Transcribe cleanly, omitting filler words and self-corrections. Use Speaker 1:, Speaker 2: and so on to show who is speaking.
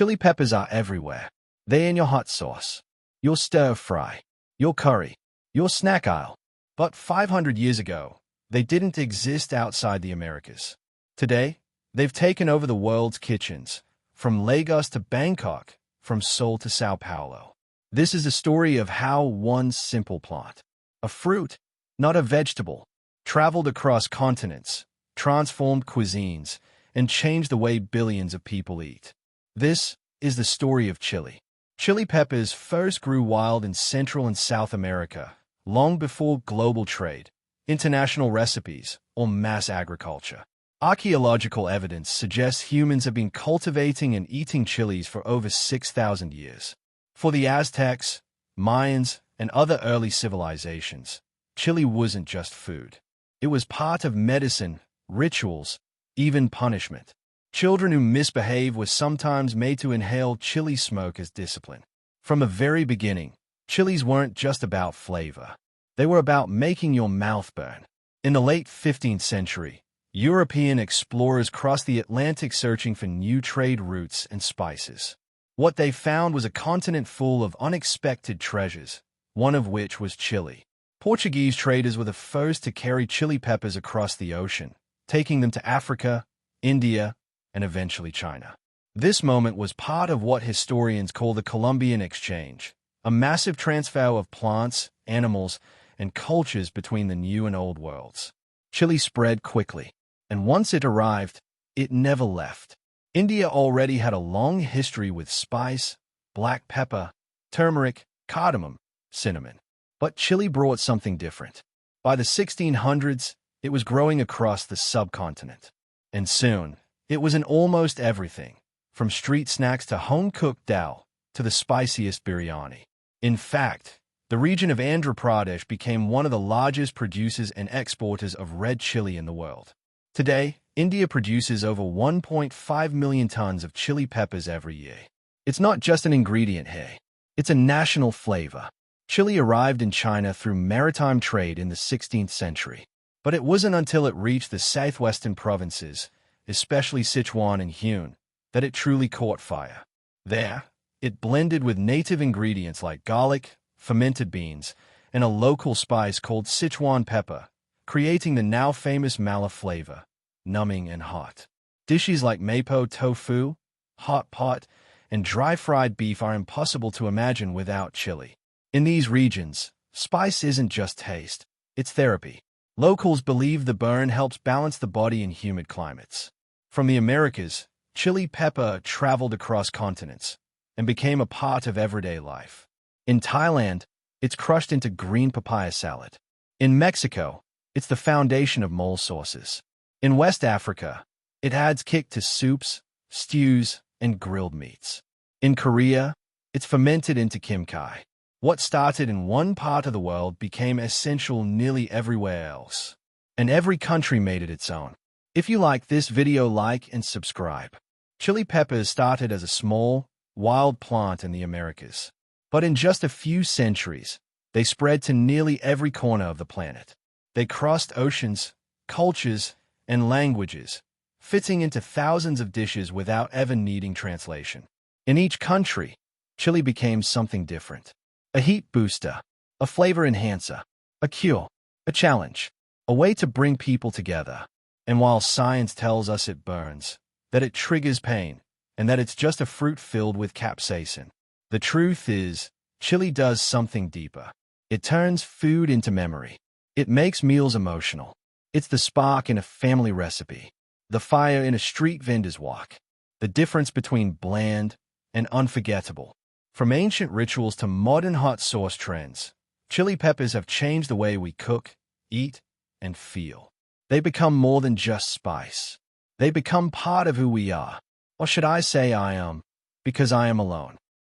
Speaker 1: Chili peppers are everywhere. They're in your hot sauce, your stir-fry, your curry, your snack aisle. But 500 years ago, they didn't exist outside the Americas. Today, they've taken over the world's kitchens, from Lagos to Bangkok, from Seoul to Sao Paulo. This is the story of how one simple plant, a fruit, not a vegetable, traveled across continents, transformed cuisines, and changed the way billions of people eat. This is the story of chili. Chili peppers first grew wild in Central and South America, long before global trade, international recipes, or mass agriculture. Archaeological evidence suggests humans have been cultivating and eating chilies for over 6,000 years. For the Aztecs, Mayans, and other early civilizations, chili wasn't just food. It was part of medicine, rituals, even punishment. Children who misbehave were sometimes made to inhale chili smoke as discipline. From the very beginning, chilies weren't just about flavor. They were about making your mouth burn. In the late 15th century, European explorers crossed the Atlantic searching for new trade routes and spices. What they found was a continent full of unexpected treasures, one of which was chili. Portuguese traders were the first to carry chili peppers across the ocean, taking them to Africa, India, and eventually China. This moment was part of what historians call the Columbian Exchange, a massive transfer of plants, animals, and cultures between the New and Old worlds. Chili spread quickly, and once it arrived, it never left. India already had a long history with spice, black pepper, turmeric, cardamom, cinnamon. But chili brought something different. By the 1600s, it was growing across the subcontinent. And soon, it was in almost everything, from street snacks to home-cooked dal to the spiciest biryani. In fact, the region of Andhra Pradesh became one of the largest producers and exporters of red chili in the world. Today, India produces over 1.5 million tons of chili peppers every year. It's not just an ingredient here. It's a national flavor. Chili arrived in China through maritime trade in the 16th century. But it wasn't until it reached the southwestern provinces, especially Sichuan and Hunan, that it truly caught fire. There, it blended with native ingredients like garlic, fermented beans, and a local spice called Sichuan pepper, creating the now famous mala flavor, numbing and hot. Dishes like mapo tofu, hot pot, and dry-fried beef are impossible to imagine without chili. In these regions, spice isn't just taste, it's therapy. Locals believe the burn helps balance the body in humid climates. From the Americas, chili pepper traveled across continents and became a part of everyday life. In Thailand, it's crushed into green papaya salad. In Mexico, it's the foundation of mole sauces. In West Africa, it adds kick to soups, stews, and grilled meats. In Korea, it's fermented into kimchi. What started in one part of the world became essential nearly everywhere else. And every country made it its own. If you like this video, like and subscribe. Chili peppers started as a small, wild plant in the Americas. But in just a few centuries, they spread to nearly every corner of the planet. They crossed oceans, cultures, and languages, fitting into thousands of dishes without ever needing translation. In each country, chili became something different. A heat booster, a flavor enhancer, a cure, a challenge, a way to bring people together. And while science tells us it burns, that it triggers pain, and that it's just a fruit filled with capsaicin, the truth is, chili does something deeper. It turns food into memory. It makes meals emotional. It's the spark in a family recipe, the fire in a street vendor's walk, the difference between bland and unforgettable. From ancient rituals to modern hot sauce trends, chili peppers have changed the way we cook, eat, and feel. They become more than just spice. They become part of who we are. Or should I say I am, because I am alone.